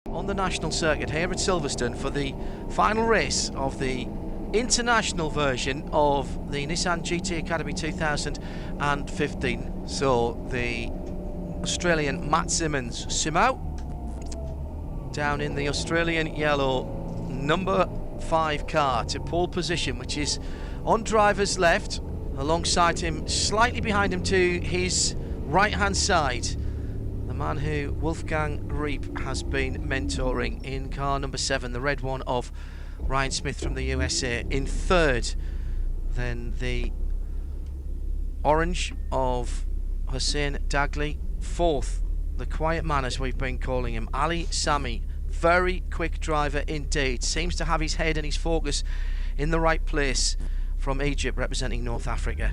On the national circuit here at Silverstone for the final race of the international version of the Nissan GT Academy 2015. So the Australian Matt Simmons Simao down in the Australian yellow number 5 car to pole position, which is on driver's left, alongside him, slightly behind him to his right hand side, the man who Wolfgang Reep has been mentoring in car number 7, the red one of Ryan Smith from the USA. In third, then the orange of Hussein Daghli. Fourth, the quiet man, as we've been calling him, Ali Sami. Very quick driver indeed. Seems to have his head and his focus in the right place, from Egypt, representing North Africa.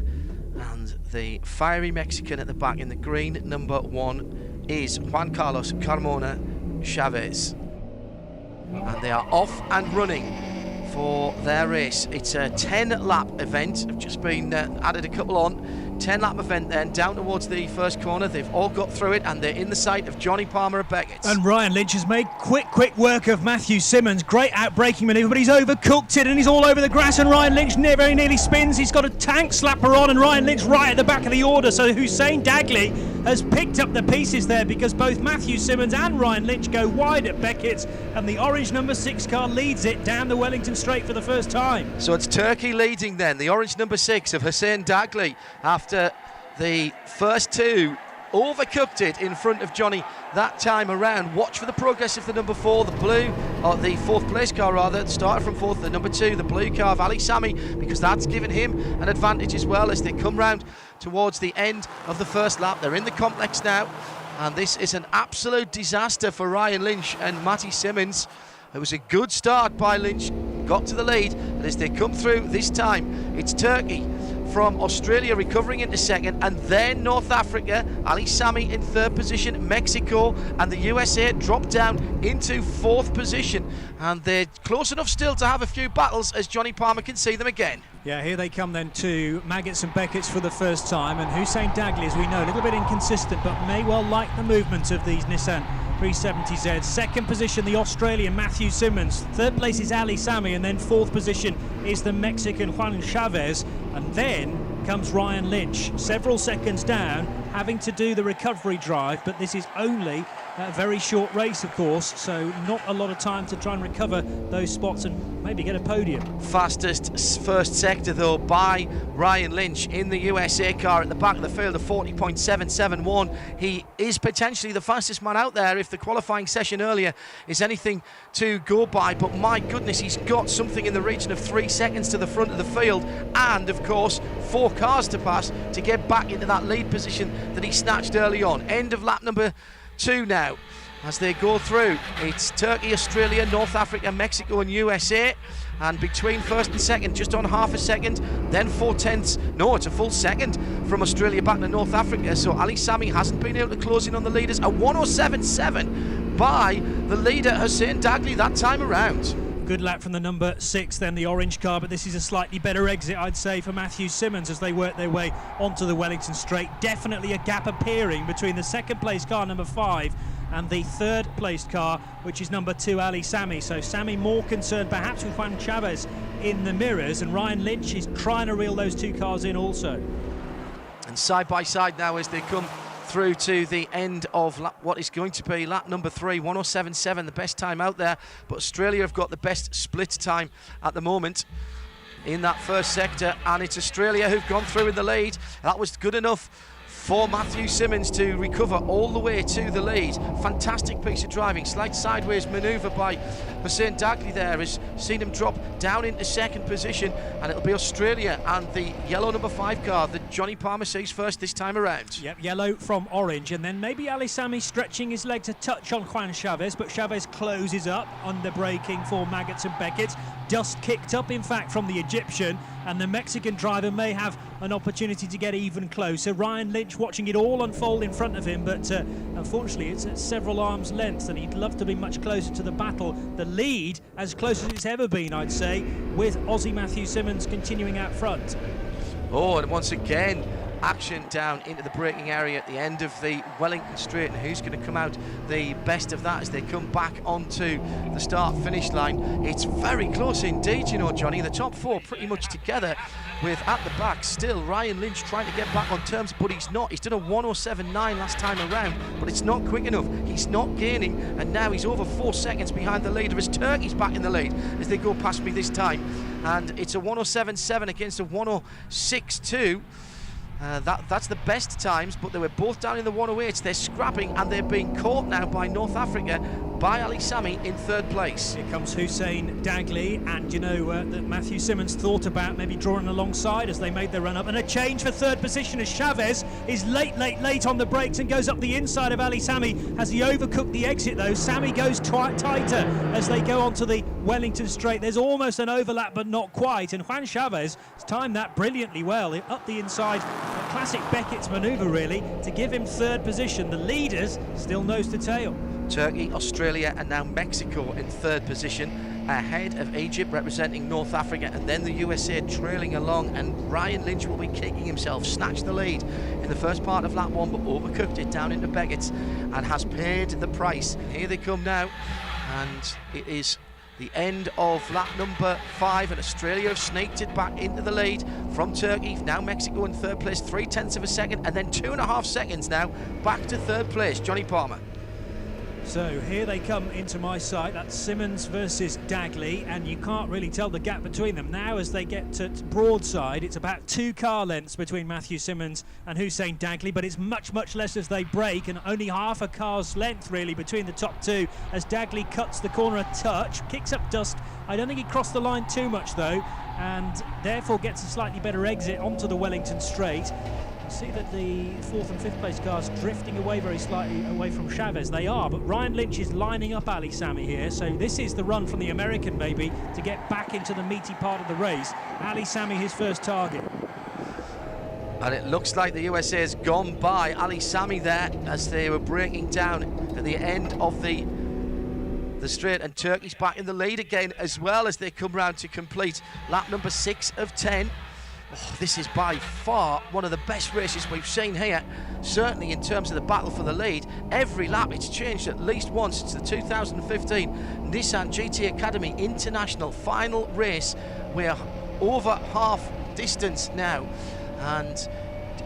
And the fiery Mexican at the back in the green number 1 is Juan Carlos Carmona Chavez. And they are off and running for their race. It's a 10-lap event. I've just been added a couple on. 10-lap event then, down towards the first corner. They've all got through it, and they're in the sight of Johnny Palmer at Beckett. And Ryan Lynch has made quick work of Matthew Simmons. Great outbraking manoeuvre, but he's overcooked it, and he's all over the grass, and Ryan Lynch very nearly spins. He's got a tank slapper on, and Ryan Lynch right at the back of the order. So Hussein Daghli has picked up the pieces there, because both Matthew Simmons and Ryan Lynch go wide at Beckett's, and the orange number 6 car leads it down the Wellington Straight for the first time. So it's Turkey leading then, the orange number 6 of Hussein Daghli, after the first two overcooked it in front of Johnny that time around. Watch for the progress of the number 4, the blue, or the 4th place car rather, started from 4th, the number 2, the blue car of Ali Sami, because that's given him an advantage as well as they come round towards the end of the first lap. They're in the complex now, and this is an absolute disaster for Ryan Lynch and Matty Simmons. It was a good start by Lynch, got to the lead, and as they come through this time, it's Turkey from Australia recovering into second, and then North Africa, Ali Sami in 3rd position, Mexico and the USA drop down into 4th position, and they're close enough still to have a few battles as Johnny Palmer can see them again. Yeah, here they come then to Maggots and Beckett's for the first time, and Hussein Daghli, as we know, a little bit inconsistent, but may well like the movement of these Nissan 370Z. 2nd position, the Australian Matthew Simmons. 3rd place is Ali Sami, and then 4th position is the Mexican Juan Chavez, and then comes Ryan Lynch, several seconds down, having to do the recovery drive, but this is only a very short race, of course, so not a lot of time to try and recover those spots and maybe get a podium. Fastest first sector though by Ryan Lynch in the USA car at the back of the field of 40.771. He is potentially the fastest man out there if the qualifying session earlier is anything to go by, but my goodness, he's got something in the region of 3 seconds to the front of the field, and of course 4 cars to pass to get back into that lead position that he snatched early on. End of lap number 2 now as they go through. It's Turkey, Australia, North Africa, Mexico and USA, and between 1st and 2nd, just on half a second, then 4/10, no, it's a full second from Australia back to North Africa. So Ali Sami hasn't been able to close in on the leaders. A 1:07.7 by the leader Hussein Daghli that time around. Good lap from the number 6 then, the orange car, but this is a slightly better exit, I'd say, for Matthew Simmons as they work their way onto the Wellington Straight. Definitely a gap appearing between the 2nd place car, number 5, and the 3rd placed car, which is number 2, Ali Sami. So Sami more concerned perhaps with Juan Chavez in the mirrors, and Ryan Lynch is trying to reel those 2 cars in also. And side by side now as they come through to the end of what is going to be lap number 3, 1:07.7, the best time out there, but Australia have got the best split time at the moment in that first sector, and it's Australia who've gone through in the lead. That was good enough for Matthew Simmons to recover all the way to the lead. Fantastic piece of driving. Slight sideways manoeuvre by Hussein Daghli there has seen him drop down into 2nd position, and it'll be Australia and the yellow number 5 car that Johnny Palmer sees first this time around. Yep, yellow from orange, and then maybe Ali Sami stretching his leg to touch on Juan Chavez, but Chavez closes up under braking for Maggots and Beckett. Dust kicked up, in fact, from the Egyptian, and the Mexican driver may have an opportunity to get even closer. Ryan Lynch watching it all unfold in front of him, but unfortunately it's at several arms lengths, and he'd love to be much closer to the battle. The lead as close as it's ever been, I'd say, with Aussie Matthew Simmons continuing out front. Oh, and once again action down into the braking area at the end of the Wellington Straight, and who's going to come out the best of that as they come back onto the start-finish line. It's very close indeed, you know, Johnny. The top four pretty much together, with at the back still Ryan Lynch trying to get back on terms, but he's not. He's done a 1:07.9 last time around, but it's not quick enough. He's not gaining, and now he's over 4 seconds behind the leader as Turkey's back in the lead as they go past me this time, and it's a 1:07.7 against a 1:06.2. That's the best times, but they were both down in the 1:08s. They're scrapping, and they're being caught now by North Africa, by Ali Sami in third place. Here comes Hussein Daghli, and you know that Matthew Simmons thought about maybe drawing alongside as they made their run up, and a change for third position as Chavez is late on the brakes and goes up the inside of Ali Sami. Has he overcooked the exit though? Sami goes tighter as they go onto the Wellington Straight. There's almost an overlap, but not quite, and Juan Chavez has timed that brilliantly well up the inside. A classic Beckett's manoeuvre really to give him third position. The leaders still nose to tail. Turkey, Australia and now Mexico in third position, ahead of Egypt representing North Africa, and then the USA trailing along, and Ryan Lynch will be kicking himself. Snatched the lead in the first part of lap one, but overcooked it down into Beckett's and has paid the price. Here they come now, and it is the end of lap number 5, and Australia have snaked it back into the lead from Turkey. Now Mexico in third place, 0.3 of a second, and then 2.5 seconds now back to third place. Johnny Palmer. So here they come into my sight. That's Simmons versus Daghli, and you can't really tell the gap between them. Now as they get to broadside, it's about 2 car lengths between Matthew Simmons and Hussein Daghli, but it's much less as they brake, and only half a car's length really between the top two as Daghli cuts the corner a touch, kicks up dust. I don't think he crossed the line too much though, and therefore gets a slightly better exit onto the Wellington Straight. See that the 4th and 5th place cars drifting away very slightly away from Chavez. They are, but Ryan Lynch is lining up Ali Sami here, so this is the run from the American maybe to get back into the meaty part of the race. Ali Sami his first target. And it looks like the USA has gone by Ali Sami there as they were breaking down at the end of the straight, and Turkey's back in the lead again as well as they come round to complete lap number 6 of 10. Oh, this is by far one of the best races we've seen here, certainly in terms of the battle for the lead. Every lap it's changed at least once. It's the 2015 Nissan GT Academy International final race. We're over half distance now, and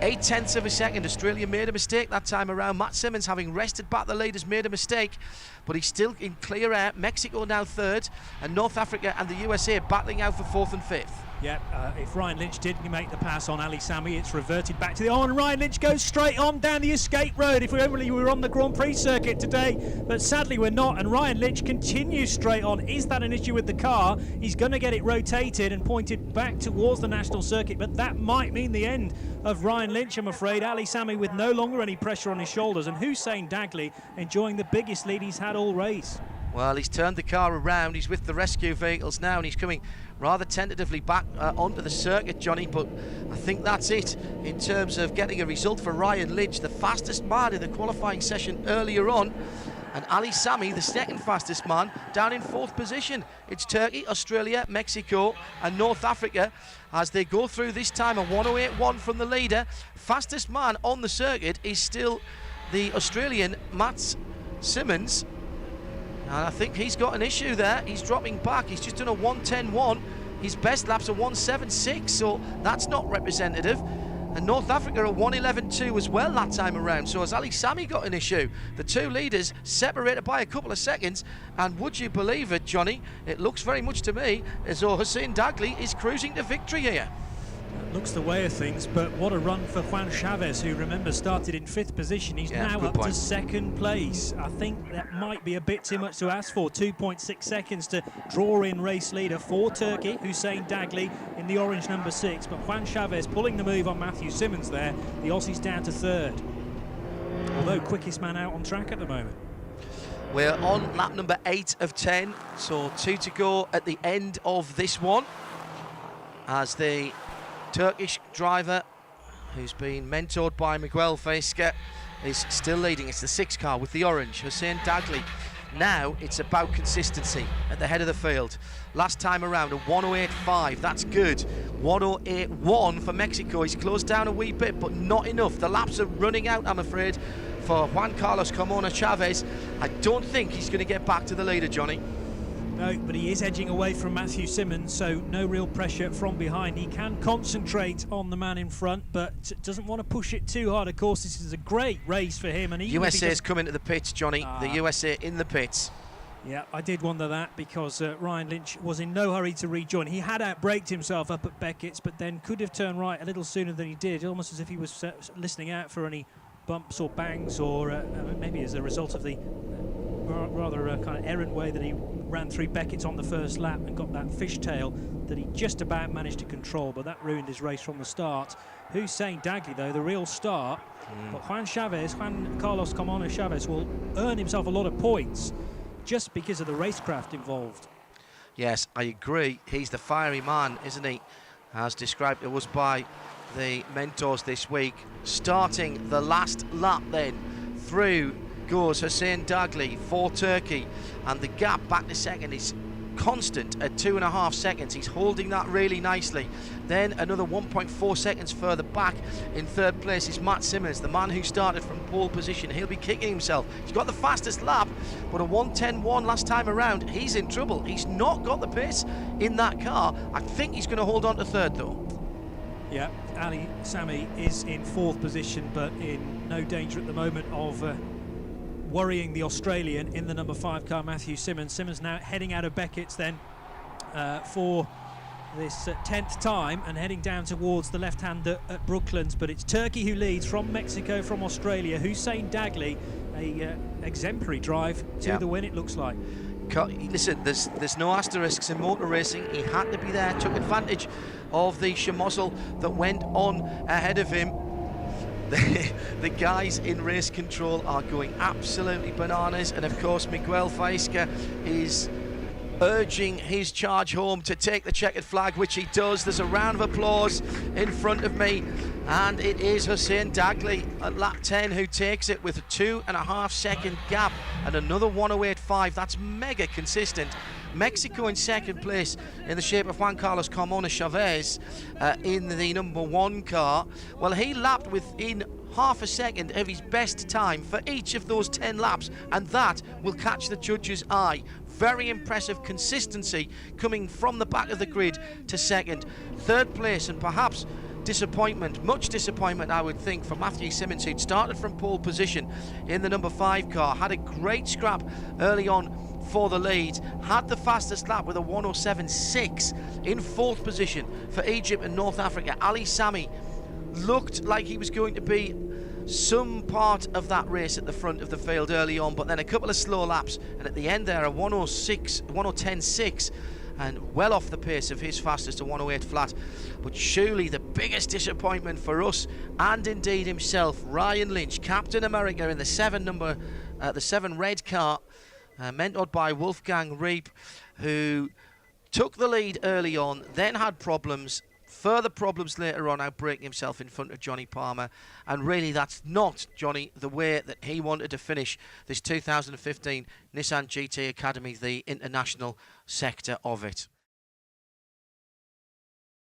0.8 of a second. Australia made a mistake that time around. Matt Simmons, having rested back the lead, has made a mistake, but he's still in clear air. Mexico now third, and North Africa and the USA battling out for 4th and 5th. Yeah, if Ryan Lynch didn't make the pass on Ali Sami, it's reverted back to the... Oh, and Ryan Lynch goes straight on down the escape road. If we were on the Grand Prix circuit today, but sadly we're not, and Ryan Lynch continues straight on. Is that an issue with the car? He's going to get it rotated and pointed back towards the national circuit, but that might mean the end of Ryan Lynch, I'm afraid. Ali Sami with no longer any pressure on his shoulders, and Hussein Daghli enjoying the biggest lead he's had all race. Well, he's turned the car around. He's with the rescue vehicles now, and he's coming rather tentatively back onto the circuit, Johnny, but I think that's it in terms of getting a result for Ryan Lynch, the fastest man in the qualifying session earlier on, and Ali Sami, the second fastest man, down in 4th position. It's Turkey, Australia, Mexico and North Africa as they go through this time a 1:08.1 from the leader. Fastest man on the circuit is still the Australian Matt Simmons, and I think he's got an issue there. He's dropping back. He's just done a 1:10.1. His best lap's a 1:7.6, so that's not representative. And North Africa a 1:11.2 as well that time around. So has Ali Sami got an issue? The two leaders separated by a couple of seconds, and would you believe it, Johnny, it looks very much to me as though Hussein Daghli is cruising to victory here. Looks the way of things, but what a run for Juan Chavez, who, remember, started in 5th position. He's now up to 2nd place. I think that might be a bit too much to ask for. 2.6 seconds to draw in race leader for Turkey, Hussein Daghli in the orange number 6. But Juan Chavez pulling the move on Matthew Simmons there. The Aussie's down to 3rd, although quickest man out on track at the moment. We're on lap number 8 of 10, so 2 to go at the end of this one, as the Turkish driver, who's been mentored by Miguel Feisca, is still leading. It's the 6 car with the orange. Hussein Daghli Now it's about consistency at the head of the field. Last time around, a 108.5, that's good. 108.1 for Mexico. He's closed down a wee bit, but not enough. The laps are running out, I'm afraid, for Juan Carlos Carmona Chavez. I don't think he's going to get back to the leader, Johnny. No, but he is edging away from Matthew Simmons, so no real pressure from behind. He can concentrate on the man in front, but doesn't want to push it too hard. Of course, this is a great race for him. And USA's coming to the pits, Johnny. The USA in the pits. Yeah, I did wonder that because Ryan Lynch was in no hurry to rejoin. He had outbraked himself up at Beckett's, but then could have turned right a little sooner than he did, almost as if he was listening out for any bumps or bangs, or maybe as a result of the rather kind of errant way that he ran through Beckett's on the first lap and got that fishtail that he just about managed to control, but that ruined his race from the start. Hussein Dagley, though, the real star, but Juan Carlos Carmona Chavez will earn himself a lot of points just because of the racecraft involved. Yes, I agree. He's the fiery man, isn't he? As described to us by the mentors this week. Starting the last lap then, through goes Hussein Dagley for Turkey, and the gap back to second is constant at 2.5 seconds. He's holding that really nicely. Then another 1.4 seconds further back in third place is Matt Simmons, the man who started from pole position. He'll be kicking himself. He's got the fastest lap, but a 1:10.1 last time around. He's in trouble. He's not got the pace in that car. I think he's going to hold on to third, though. Yeah, Ali Sami is in fourth position, but in no danger at the moment of worrying the Australian in the number 5 car, Matthew Simmons. Simmons now heading out of Beckett's then for this 10th time and heading down towards the left-hand at Brooklands. But it's Turkey who leads from Mexico, from Australia. Hussein Dagley, a exemplary drive to the win, it looks like. Listen, there's no asterisks in motor racing. He had to be there, took advantage of the schmozzle that went on ahead of him. The guys in race control are going absolutely bananas, and of course Miguel Faisca is urging his charge home to take the checkered flag, which he does. There's a round of applause in front of me, and it is Hussein Dagley at lap 10 who takes it with a 2.5 second gap and another 108.5. That's mega consistent. Mexico in second place in the shape of Juan Carlos Carmona Chavez in the number 1 car. Well, he lapped within half a second of his best time for each of those 10 laps, and that will catch the judge's eye. Very impressive consistency coming from the back of the grid to second. Third place, and perhaps disappointment, much disappointment I would think, for Matthew Simmons, who'd started from pole position in the number 5 car, had a great scrap early on for the lead, had the fastest lap with a 107.6. In fourth position for Egypt and North Africa, Ali Sami looked like he was going to be some part of that race at the front of the field early on, but then a couple of slow laps, and at the end there a 110.6, and well off the pace of his fastest, a 108 flat. But surely the biggest disappointment for us, and indeed himself, Ryan Lynch, Captain America in the 7 red car, mentored by Wolfgang Reep, who took the lead early on, then had problems, further problems later on, outbreaking himself in front of Johnny Palmer. And really, that's not, Johnny, the way that he wanted to finish this 2015 Nissan GT Academy, the international sector of it.